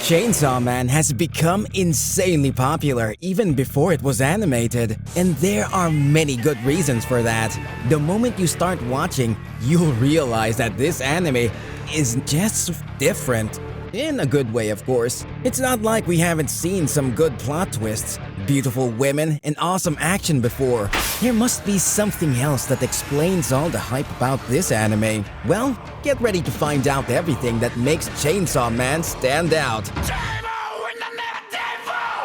Chainsaw Man has become insanely popular even before it was animated, and there are many good reasons for that. The moment you start watching, you'll realize that this anime is just different. In a good way, of course. It's not like we haven't seen some good plot twists, beautiful women, and awesome action before. There must be something else that explains all the hype about this anime. Well, get ready to find out everything that makes Chainsaw Man stand out.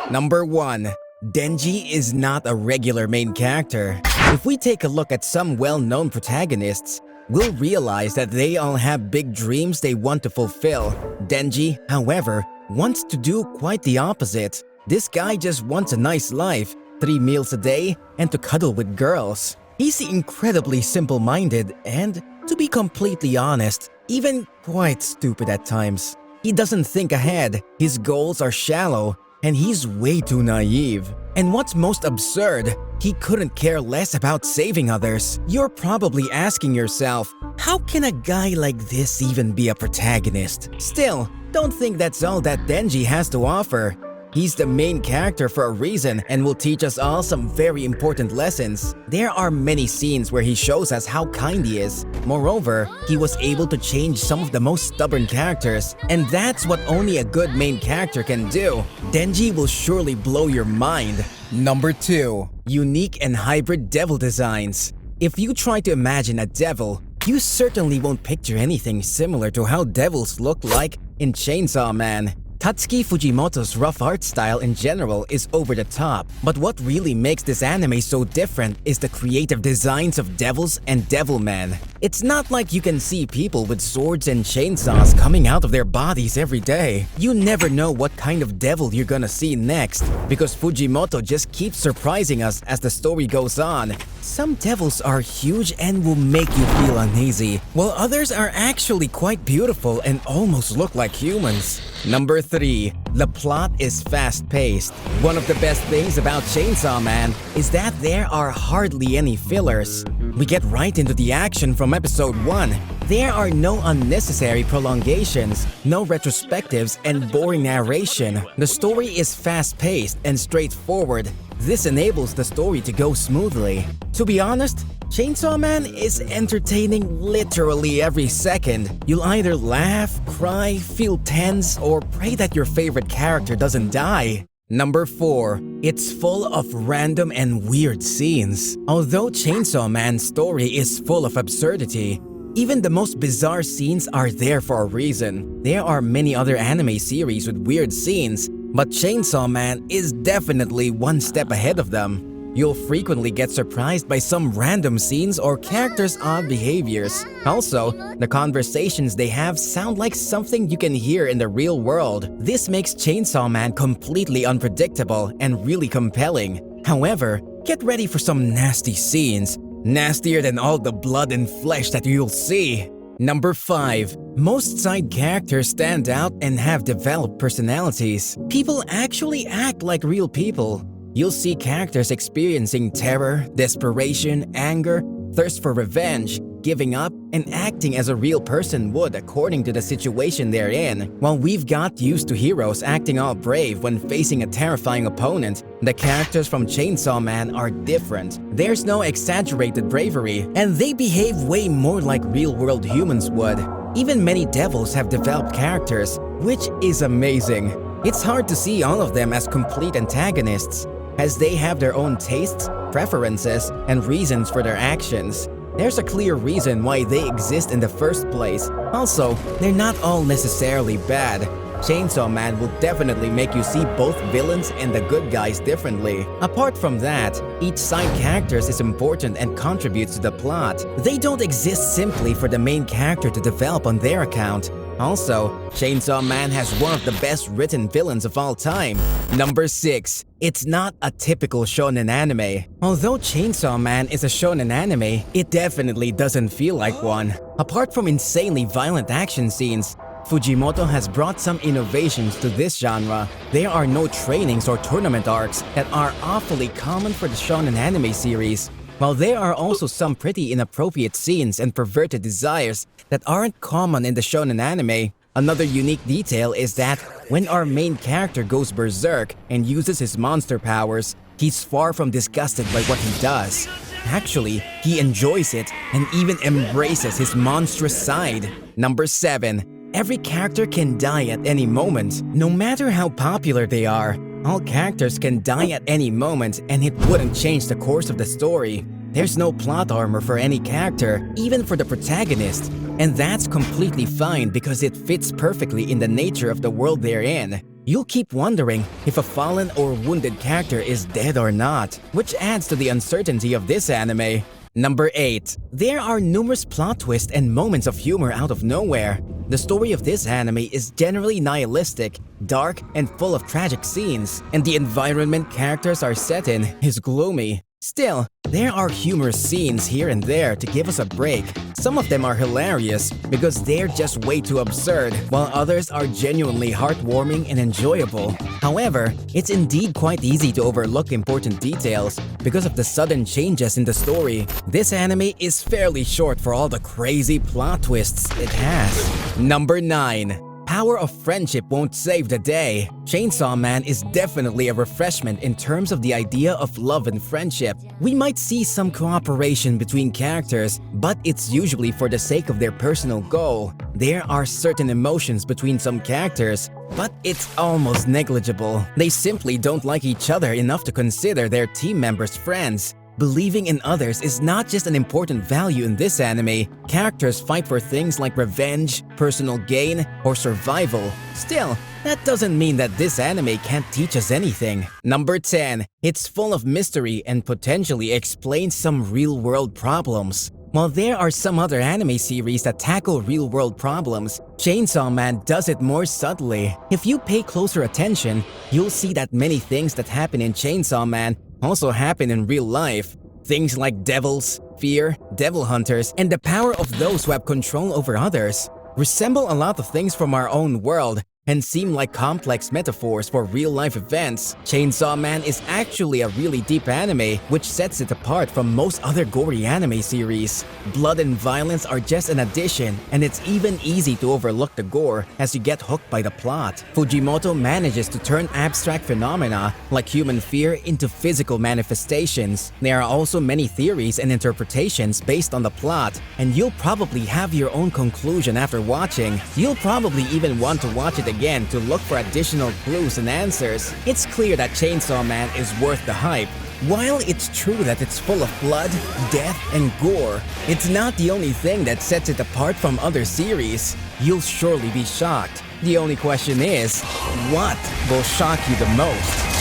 Number 1. Denji is not a regular main character. If we take a look at some well-known protagonists, we'll realize that they all have big dreams they want to fulfill. Denji, however, wants to do quite the opposite. This guy just wants a nice life, 3 meals a day, and to cuddle with girls. He's incredibly simple-minded and, to be completely honest, even quite stupid at times. He doesn't think ahead, his goals are shallow, and he's way too naive. And what's most absurd, he couldn't care less about saving others. You're probably asking yourself, how can a guy like this even be a protagonist? Still, don't think that's all that Denji has to offer. He's the main character for a reason and will teach us all some very important lessons. There are many scenes where he shows us how kind he is. Moreover, he was able to change some of the most stubborn characters, and that's what only a good main character can do. Denji will surely blow your mind. Number 2. Unique and hybrid devil designs. If you try to imagine a devil, you certainly won't picture anything similar to how devils look like in Chainsaw Man. Tatsuki Fujimoto's rough art style in general is over the top, but what really makes this anime so different is the creative designs of devils and devilmen. It's not like you can see people with swords and chainsaws coming out of their bodies every day. You never know what kind of devil you're gonna see next, because Fujimoto just keeps surprising us as the story goes on. Some devils are huge and will make you feel uneasy, while others are actually quite beautiful and almost look like humans. Number 3. The plot is fast-paced. One of the best things about Chainsaw Man is that there are hardly any fillers. We get right into the action from episode 1. There are no unnecessary prolongations, no retrospectives, and boring narration. The story is fast-paced and straightforward. This enables the story to go smoothly. To be honest, Chainsaw Man is entertaining literally every second. You'll either laugh, cry, feel tense, or pray that your favorite character doesn't die. Number 4. It's full of random and weird scenes. Although Chainsaw Man's story is full of absurdity, even the most bizarre scenes are there for a reason. There are many other anime series with weird scenes, but Chainsaw Man is definitely one step ahead of them. You'll frequently get surprised by some random scenes or characters' odd behaviors. Also, the conversations they have sound like something you can hear in the real world. This makes Chainsaw Man completely unpredictable and really compelling. However, get ready for some nasty scenes. Nastier than all the blood and flesh that you'll see. Number 5. Most side characters stand out and have developed personalities. People actually act like real people. You'll see characters experiencing terror, desperation, anger, thirst for revenge, giving up, and acting as a real person would according to the situation they're in. While we've got used to heroes acting all brave when facing a terrifying opponent, the characters from Chainsaw Man are different. There's no exaggerated bravery, and they behave way more like real-world humans would. Even many devils have developed characters, which is amazing. It's hard to see all of them as complete antagonists, as they have their own tastes, preferences, and reasons for their actions. There's a clear reason why they exist in the first place. Also, they're not all necessarily bad. Chainsaw Man will definitely make you see both villains and the good guys differently. Apart from that, each side character is important and contributes to the plot. They don't exist simply for the main character to develop on their account. Also, Chainsaw Man has one of the best written villains of all time. Number 6. It's not a typical shonen anime. Although Chainsaw Man is a shonen anime, it definitely doesn't feel like one. Apart from insanely violent action scenes, Fujimoto has brought some innovations to this genre. There are no trainings or tournament arcs that are awfully common for the shonen anime series. While there are also some pretty inappropriate scenes and perverted desires that aren't common in the shonen anime, Another unique detail is that when our main character goes berserk and uses his monster powers, he's far from disgusted by what he does. Actually, he enjoys it and even embraces his monstrous side. Number 7. Every character can die at any moment. No matter how popular they are, all characters can die at any moment and it wouldn't change the course of the story. There's no plot armor for any character, even for the protagonist. And that's completely fine because it fits perfectly in the nature of the world they're in. You'll keep wondering if a fallen or wounded character is dead or not, which adds to the uncertainty of this anime. Number 8. There are numerous plot twists and moments of humor out of nowhere. The story of this anime is generally nihilistic, dark, and full of tragic scenes, and the environment characters are set in is gloomy. Still, there are humorous scenes here and there to give us a break. Some of them are hilarious because they're just way too absurd, while others are genuinely heartwarming and enjoyable. However, it's indeed quite easy to overlook important details because of the sudden changes in the story. This anime is fairly short for all the crazy plot twists it has. Number 9. Power of friendship won't save the day. Chainsaw Man is definitely a refreshment in terms of the idea of love and friendship. We might see some cooperation between characters, but it's usually for the sake of their personal goal. There are certain emotions between some characters, but it's almost negligible. They simply don't like each other enough to consider their team members friends. Believing in others is not just an important value in this anime. Characters fight for things like revenge, personal gain, or survival. Still, that doesn't mean that this anime can't teach us anything. Number 10. It's full of mystery and potentially explains some real-world problems. While there are some other anime series that tackle real-world problems, Chainsaw Man does it more subtly. If you pay closer attention, you'll see that many things that happen in Chainsaw Man also happen in real life. Things like devils, fear, devil hunters, and the power of those who have control over others resemble a lot of things from our own world and seem like complex metaphors for real-life events. Chainsaw Man is actually a really deep anime, which sets it apart from most other gory anime series. Blood and violence are just an addition, and it's even easy to overlook the gore as you get hooked by the plot. Fujimoto manages to turn abstract phenomena like human fear into physical manifestations. There are also many theories and interpretations based on the plot, and you'll probably have your own conclusion after watching. You'll probably even want to watch it again to look for additional clues and answers. It's clear that Chainsaw Man is worth the hype. While it's true that it's full of blood, death, and gore, it's not the only thing that sets it apart from other series. You'll surely be shocked. The only question is, what will shock you the most?